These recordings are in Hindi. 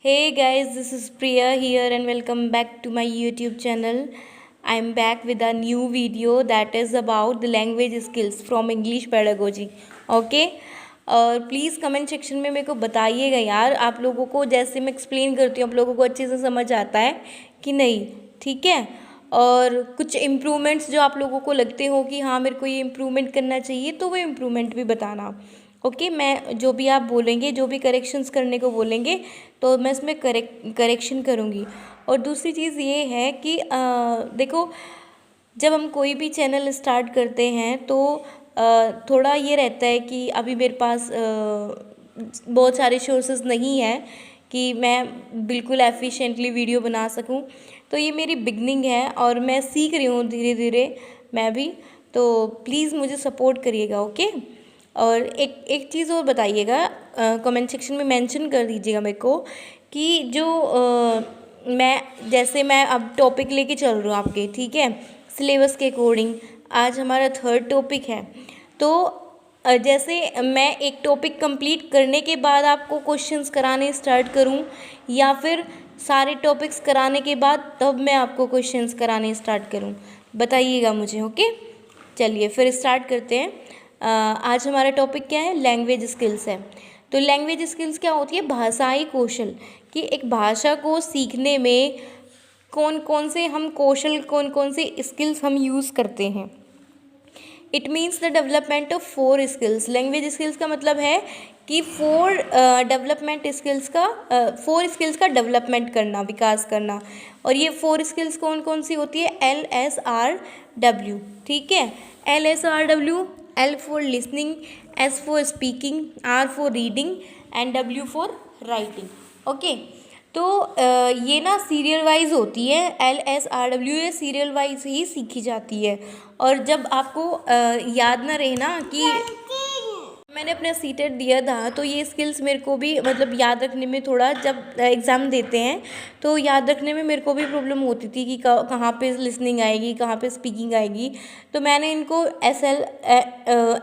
Hey guys, this is Priya here and welcome back to my YouTube channel. I am back with a new video that is about the language skills from English pedagogy. Okay? और प्लीज़ कमेंट सेक्शन में मेरे को बताइएगा यार, आप लोगों को जैसे मैं एक्सप्लेन करती हूँ आप लोगों को अच्छे से समझ आता है कि नहीं, ठीक है। और कुछ इम्प्रूवमेंट्स जो आप लोगों को लगते हो कि हाँ मेरे को ये इम्प्रूवमेंट करना चाहिए, तो वो इम्प्रूवमेंट भी बताना। ओके, मैं जो भी आप बोलेंगे, जो भी करेक्शंस करने को बोलेंगे तो मैं इसमें करेक्शन करूँगी। और दूसरी चीज़ ये है कि देखो, जब हम कोई भी चैनल स्टार्ट करते हैं तो थोड़ा ये रहता है कि अभी मेरे पास बहुत सारे सोर्सेज नहीं हैं कि मैं बिल्कुल एफिशिएंटली वीडियो बना सकूं। तो ये मेरी बिगनिंग है और मैं सीख रही हूँ धीरे धीरे मैं भी। तो प्लीज़ मुझे सपोर्ट करिएगा, ओके। और एक चीज़ और बताइएगा, कमेंट सेक्शन में मेंशन कर दीजिएगा मेरे को कि जो मैं अब टॉपिक लेके चल रही हूँ आपके, ठीक है, सिलेबस के अकॉर्डिंग। आज हमारा 3rd टॉपिक है, तो जैसे मैं एक टॉपिक कंप्लीट करने के बाद आपको क्वेश्चंस कराने स्टार्ट करूँ या फिर सारे टॉपिक्स कराने के बाद तब मैं आपको क्वेश्चंस कराने स्टार्ट करूँ, बताइएगा मुझे, ओके। चलिए फिर स्टार्ट करते हैं। आज हमारा टॉपिक क्या है, लैंग्वेज स्किल्स है। तो लैंग्वेज स्किल्स क्या होती है, भाषाई कौशल, कि एक भाषा को सीखने में कौन कौन से हम कौशल, कौन कौन से स्किल्स हम यूज़ करते हैं। It means the development of 4 skills. Language skills का मतलब है कि 4 स्किल्स का डेवलपमेंट करना, विकास करना। और ये 4 स्किल्स कौन कौन सी होती है, LSRW, ठीक है। LSRW, L for listening, S for speaking, R for reading and W for writing, okay. तो ये ना सीरियल वाइज होती है, LSRW ये सीरियल वाइज ही सीखी जाती है। और जब आपको याद ना रहे ना कि मैंने अपना सीटेट दिया था, तो ये स्किल्स मेरे को भी मतलब याद रखने में थोड़ा, जब एग्ज़ाम देते हैं तो याद रखने में मेरे को भी प्रॉब्लम होती थी कि कहाँ पे लिसनिंग आएगी, कहाँ पे स्पीकिंग आएगी। तो मैंने इनको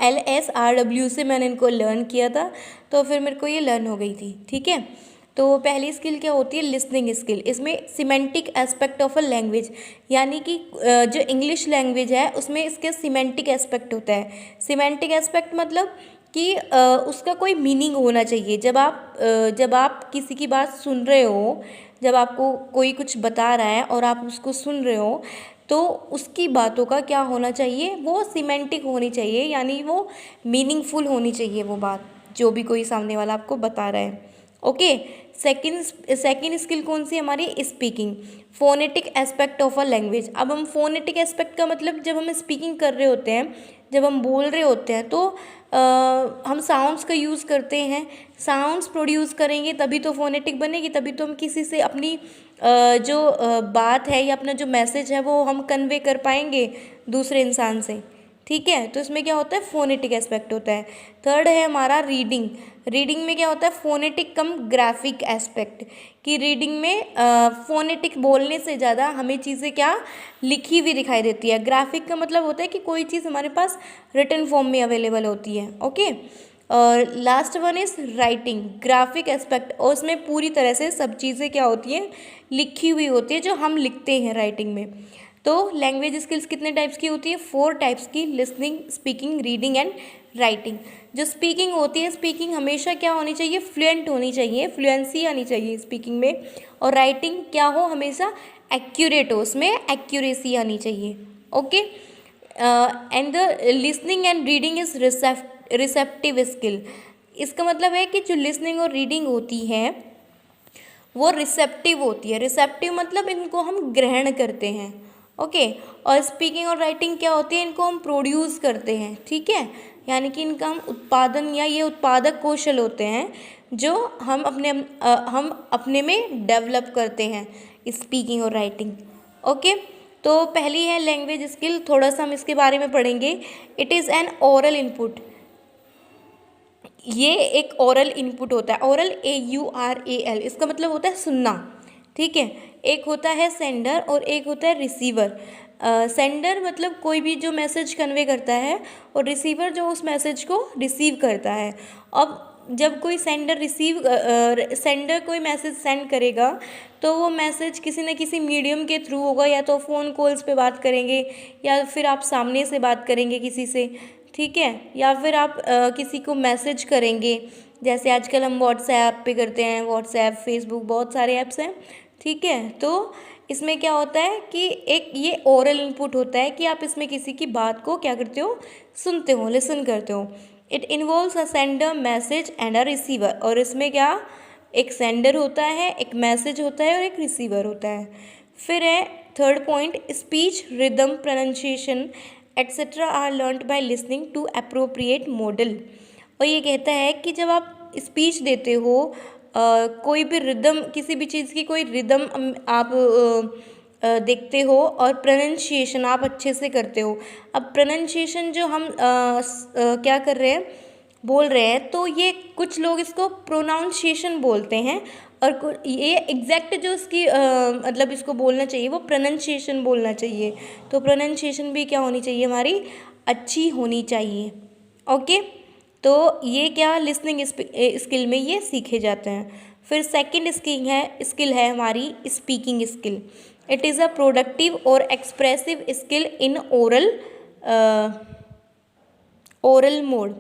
LSRW से मैंने इनको लर्न किया था, तो फिर मेरे को ये लर्न हो गई थी, ठीक है। तो पहली स्किल क्या होती है, लिसनिंग स्किल। इसमें semantic aspect of a language, यानी कि जो इंग्लिश लैंग्वेज है उसमें इसके सिमेंटिक एस्पेक्ट होता है। सिमेंटिक एस्पेक्ट मतलब कि उसका कोई मीनिंग होना चाहिए। जब आप किसी की बात सुन रहे हो, जब आपको कोई कुछ बता रहा है और आप उसको सुन रहे हो, तो उसकी बातों का क्या होना चाहिए, वो सिमेंटिक होनी चाहिए, यानी वो मीनिंगफुल होनी चाहिए वो बात, जो भी कोई सामने वाला आपको बता रहा है, ओके। सेकेंड स्किल कौन सी हमारी, speaking, phonetic aspect of a language. अब हम फोनेटिक एस्पेक्ट का मतलब, जब हम स्पीकिंग कर रहे होते हैं, जब हम बोल रहे होते हैं, तो हम साउंड्स का यूज़ करते हैं। साउंड्स प्रोड्यूस करेंगे तभी तो फोनेटिक बनेगी, तभी तो हम किसी से अपनी जो बात है या अपना जो मैसेज है वो हम कन्वे कर पाएंगे दूसरे इंसान से, ठीक है। तो इसमें क्या होता है, फोनेटिक एस्पेक्ट होता है। 3rd है हमारा रीडिंग। रीडिंग में क्या होता है, फोनेटिक कम ग्राफिक एस्पेक्ट, कि रीडिंग में फोनेटिक बोलने से ज़्यादा हमें चीज़ें क्या लिखी हुई दिखाई देती है। ग्राफिक का मतलब होता है कि कोई चीज़ हमारे पास रिटन फॉर्म में अवेलेबल होती है, ओके। और last one is writing, graphic aspect, और उसमें पूरी तरह से सब चीज़ें क्या होती हैं, लिखी हुई होती है, जो हम लिखते हैं राइटिंग में। तो लैंग्वेज स्किल्स कितने टाइप्स की होती है, 4 टाइप्स की, listening, speaking, reading and writing. जो स्पीकिंग होती है, स्पीकिंग हमेशा क्या होनी चाहिए, फ्लुएंट होनी चाहिए, फ्लुएंसी आनी चाहिए स्पीकिंग में। और राइटिंग क्या हो, हमेशा एक्यूरेट हो, उसमें एक्यूरेसी आनी चाहिए, okay. And the listening and reading is receptive skill. इसका मतलब है कि जो लिसनिंग और रीडिंग होती है वो रिसेप्टिव होती है। रिसेप्टिव मतलब इनको हम ग्रहण करते हैं, ओके। और स्पीकिंग और राइटिंग क्या होती है, इनको हम प्रोड्यूस करते हैं, ठीक है। यानी कि इनका हम उत्पादन, या ये उत्पादक कौशल होते हैं जो हम अपने में डेवलप करते हैं, स्पीकिंग और राइटिंग, ओके। तो पहली है लैंग्वेज स्किल, थोड़ा सा हम इसके बारे में पढ़ेंगे। It is an oral input, ये एक ओरल इनपुट होता है। ओरल, AURAL, इसका मतलब होता है सुनना, ठीक है। एक होता है सेंडर और एक होता है रिसीवर। सेंडर मतलब कोई भी जो मैसेज कन्वे करता है, और रिसीवर जो उस मैसेज को रिसीव करता है। अब जब कोई सेंडर कोई मैसेज सेंड करेगा तो वो मैसेज किसी न किसी मीडियम के थ्रू होगा, या तो फ़ोन कॉल्स पे बात करेंगे या फिर आप सामने से बात करेंगे किसी से, ठीक है, या फिर आप किसी को मैसेज करेंगे, जैसे आजकल हम व्हाट्सएप पे करते हैं, व्हाट्सएप, फेसबुक, बहुत सारे ऐप्स हैं, ठीक है। तो इसमें क्या होता है कि एक ये ओरल इनपुट होता है कि आप इसमें किसी की बात को क्या करते हो, सुनते हो, लिसन करते हो। It involves a sender, message and a receiver, और इसमें क्या, एक सेंडर होता है, एक मैसेज होता है और एक रिसीवर होता है। फिर है third point, speech, rhythm, pronunciation etcetera are learned by listening to appropriate model. और ये कहता है कि जब आप स्पीच देते हो, कोई भी रिदम, किसी भी चीज़ की कोई रिदम आप देखते हो, और प्रोनाउंसिएशन आप अच्छे से करते हो। अब प्रोनाउंसिएशन जो हम क्या कर रहे हैं, बोल रहे हैं, तो ये कुछ लोग इसको प्रोनाउंसिएशन बोलते हैं, और ये एग्जैक्ट जो इसकी मतलब इसको बोलना चाहिए वो प्रोनाउंसिएशन बोलना चाहिए। तो प्रोनाउंसिएशन भी क्या होनी चाहिए, हमारी अच्छी होनी चाहिए। ओके, तो ये क्या लिसनिंग स्किल में ये सीखे जाते हैं। फिर सेकंड स्किल है हमारी speaking skill. It is a productive और expressive skill in oral mode.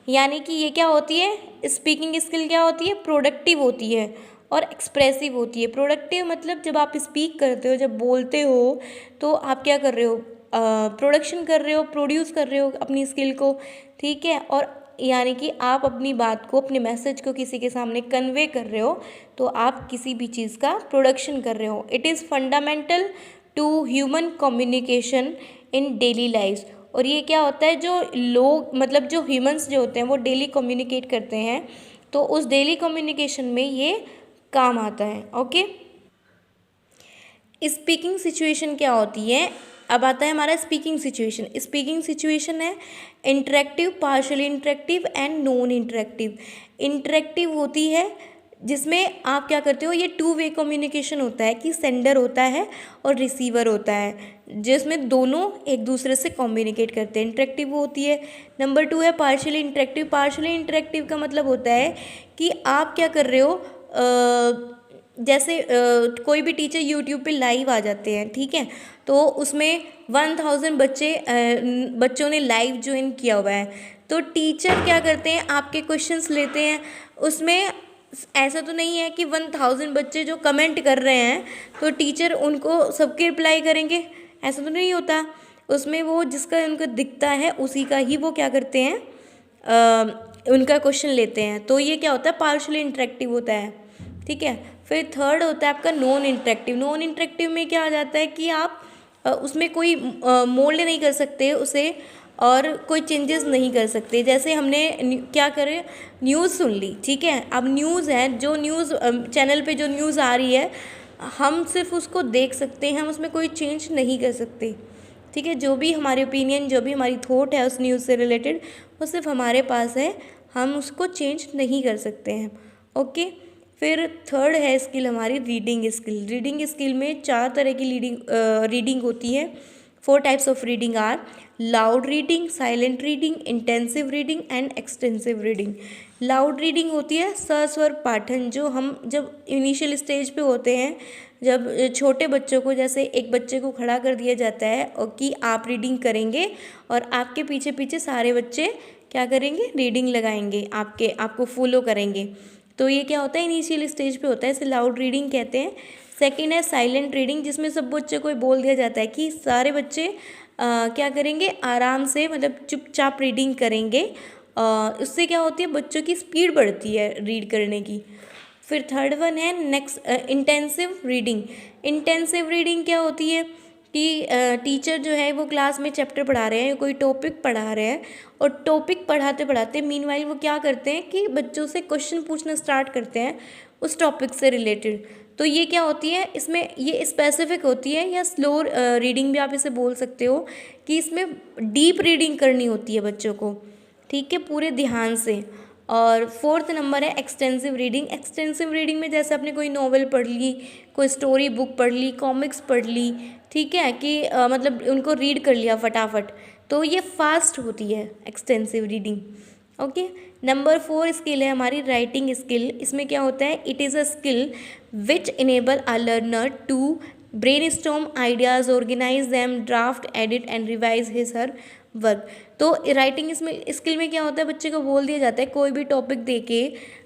यानी कि ये क्या होती है, स्पीकिंग स्किल क्या होती है, प्रोडक्टिव होती है और एक्सप्रेसिव होती है। प्रोडक्टिव मतलब जब आप स्पीक करते हो, जब बोलते हो, तो आप क्या कर रहे हो, प्रोडक्शन कर रहे हो, प्रोड्यूस कर रहे हो अपनी स्किल को, ठीक है। और यानी कि आप अपनी बात को, अपने मैसेज को किसी के सामने कन्वे कर रहे हो, तो आप किसी भी चीज़ का प्रोडक्शन कर रहे हो। It is fundamental to human communication in daily life. और ये क्या होता है, जो लोग मतलब जो ह्यूमंस जो होते हैं वो डेली कम्युनिकेट करते हैं, तो उस डेली कम्युनिकेशन में ये काम आता है। ओके, स्पीकिंग सिचुएशन क्या होती है, अब आता है हमारा स्पीकिंग सिचुएशन। स्पीकिंग सिचुएशन है interactive, partially interactive and non interactive. Interactive होती है जिसमें आप क्या करते हो, ये टू वे कम्युनिकेशन होता है कि सेंडर होता है और रिसीवर होता है, जिसमें दोनों एक दूसरे से कम्युनिकेट करते हैं, इंटरेक्टिव होती है। नंबर 2 है पार्शियली इंटरेक्टिव। पार्शियली इंटरेक्टिव का मतलब होता है कि आप क्या कर रहे हो, जैसे कोई भी टीचर यूट्यूब पे लाइव आ जाते हैं, ठीक है, तो उसमें 1000 बच्चों ने लाइव ज्वाइन किया हुआ है, तो टीचर क्या करते हैं, आपके क्वेश्चंस लेते हैं। उसमें ऐसा तो नहीं है कि 1000 बच्चे जो कमेंट कर रहे हैं तो टीचर उनको सबके रिप्लाई करेंगे, ऐसा तो नहीं होता। उसमें वो जिसका उनको दिखता है उसी का ही वो क्या करते हैं, उनका क्वेश्चन लेते हैं। तो ये क्या होता है, पार्शियली इंटरेक्टिव होता है, ठीक है। फिर थर्ड होता है आपका नॉन इंटरेक्टिव। नॉन इंटरेक्टिव में क्या आ जाता है कि आप उसमें कोई मोल्ड नहीं कर सकते उसे, और कोई चेंजेस नहीं कर सकते। जैसे हमने क्या करें, न्यूज़ सुन ली, ठीक है, अब न्यूज़ है, जो न्यूज़ चैनल पे जो न्यूज़ आ रही है, हम सिर्फ उसको देख सकते हैं, हम उसमें कोई चेंज नहीं कर सकते, ठीक है। जो भी हमारी ओपिनियन, जो भी हमारी थॉट है उस न्यूज़ से रिलेटेड, वो सिर्फ हमारे पास है, हम उसको चेंज नहीं कर सकते हैं। ओके, फिर थर्ड है स्किल हमारी रीडिंग स्किल। रीडिंग स्किल में 4 तरह की रीडिंग होती है। 4 types of reading are loud reading, silent reading, intensive reading and extensive reading. Loud reading होती है सस्वर पाठन, जो हम जब इनिशियल स्टेज पे होते हैं, जब छोटे बच्चों को, जैसे एक बच्चे को खड़ा कर दिया जाता है और कि आप रीडिंग करेंगे, और आपके पीछे पीछे सारे बच्चे क्या करेंगे, रीडिंग लगाएंगे, आपको फॉलो करेंगे। तो ये क्या होता है, इनिशियल स्टेज पे होता है, इसे लाउड रीडिंग कहते हैं। सेकंड है साइलेंट रीडिंग, जिसमें सब बच्चों को बोल दिया जाता है कि सारे बच्चे क्या करेंगे, आराम से, मतलब चुपचाप रीडिंग करेंगे। उससे क्या होती है, बच्चों की स्पीड बढ़ती है रीड करने की। फिर थर्ड वन है next intensive reading. Intensive reading क्या होती है कि टीचर जो है वो क्लास में चैप्टर पढ़ा रहे हैं, कोई टॉपिक पढ़ा रहे हैं, और टॉपिक पढ़ाते पढ़ाते मीनवाइल वो क्या करते हैं कि बच्चों से क्वेश्चन पूछना स्टार्ट करते हैं उस टॉपिक से रिलेटेड। तो ये क्या होती है, इसमें ये स्पेसिफिक होती है, या स्लो रीडिंग भी आप इसे बोल सकते हो, कि इसमें डीप रीडिंग करनी होती है बच्चों को, ठीक है, पूरे ध्यान से। और फोर्थ नंबर है एक्सटेंसिव रीडिंग। एक्सटेंसिव रीडिंग में जैसे आपने कोई नॉवेल पढ़ ली, कोई स्टोरी बुक पढ़ ली, कॉमिक्स पढ़ ली, ठीक है, कि मतलब उनको रीड कर लिया फटाफट, तो ये फास्ट होती है extensive reading, okay. Number 4 skill है हमारी राइटिंग स्किल। इसमें क्या होता है, it is a skill which enable a learner to brainstorm ideas, organise them, draft, edit and revise his her work. तो राइटिंग इसमें स्किल में क्या होता है, बच्चे को बोल दिया जाता है कोई भी टॉपिक दे के,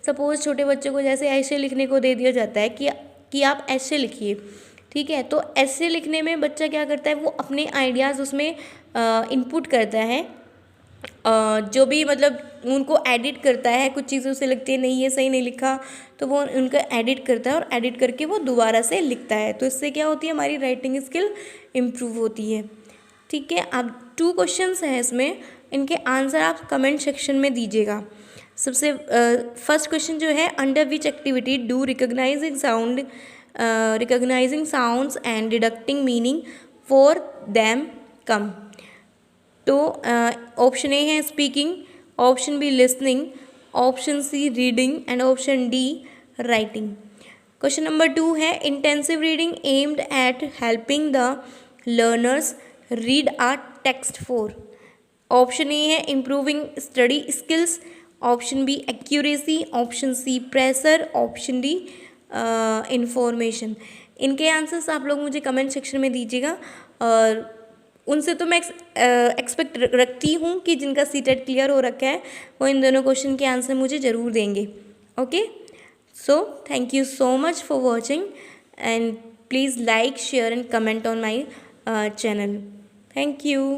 सपोज छोटे बच्चों को जैसे ऐसे लिखने को दे दिया जाता है कि आप ऐसे लिखिए, ठीक है। तो ऐसे लिखने में बच्चा क्या करता है, वो अपने आइडियाज़ उसमें इनपुट करता है, जो भी मतलब उनको एडिट करता है, कुछ चीज़ें उसे लगती है नहीं ये सही नहीं लिखा, तो वो उनका एडिट करता है और एडिट करके वो दोबारा से लिखता है। तो इससे क्या होती है, हमारी राइटिंग स्किल इम्प्रूव होती है, ठीक है। अब 2 क्वेश्चंस हैं इसमें, इनके आंसर आप कमेंट सेक्शन में दीजिएगा। सबसे फर्स्ट क्वेश्चन जो है, under which activity do recognizing sounds and deducting meaning for them come. तो ऑप्शन ए है speaking, option B listening, option C reading and option D writing. Question number 2 है, intensive reading aimed at helping the learners read a text for. Option A है improving study skills, option B accuracy, option C pressure, option D information. इनके आंसर्स आप लोग मुझे कमेंट सेक्शन में दीजिएगा, और उनसे तो मैं एक्सपेक्ट रखती हूँ कि जिनका सीटेट क्लियर हो रखा है वो इन दोनों क्वेश्चन के आंसर मुझे ज़रूर देंगे। Okay, so thank you so much for watching and please like, share and comment on my channel. Thank you.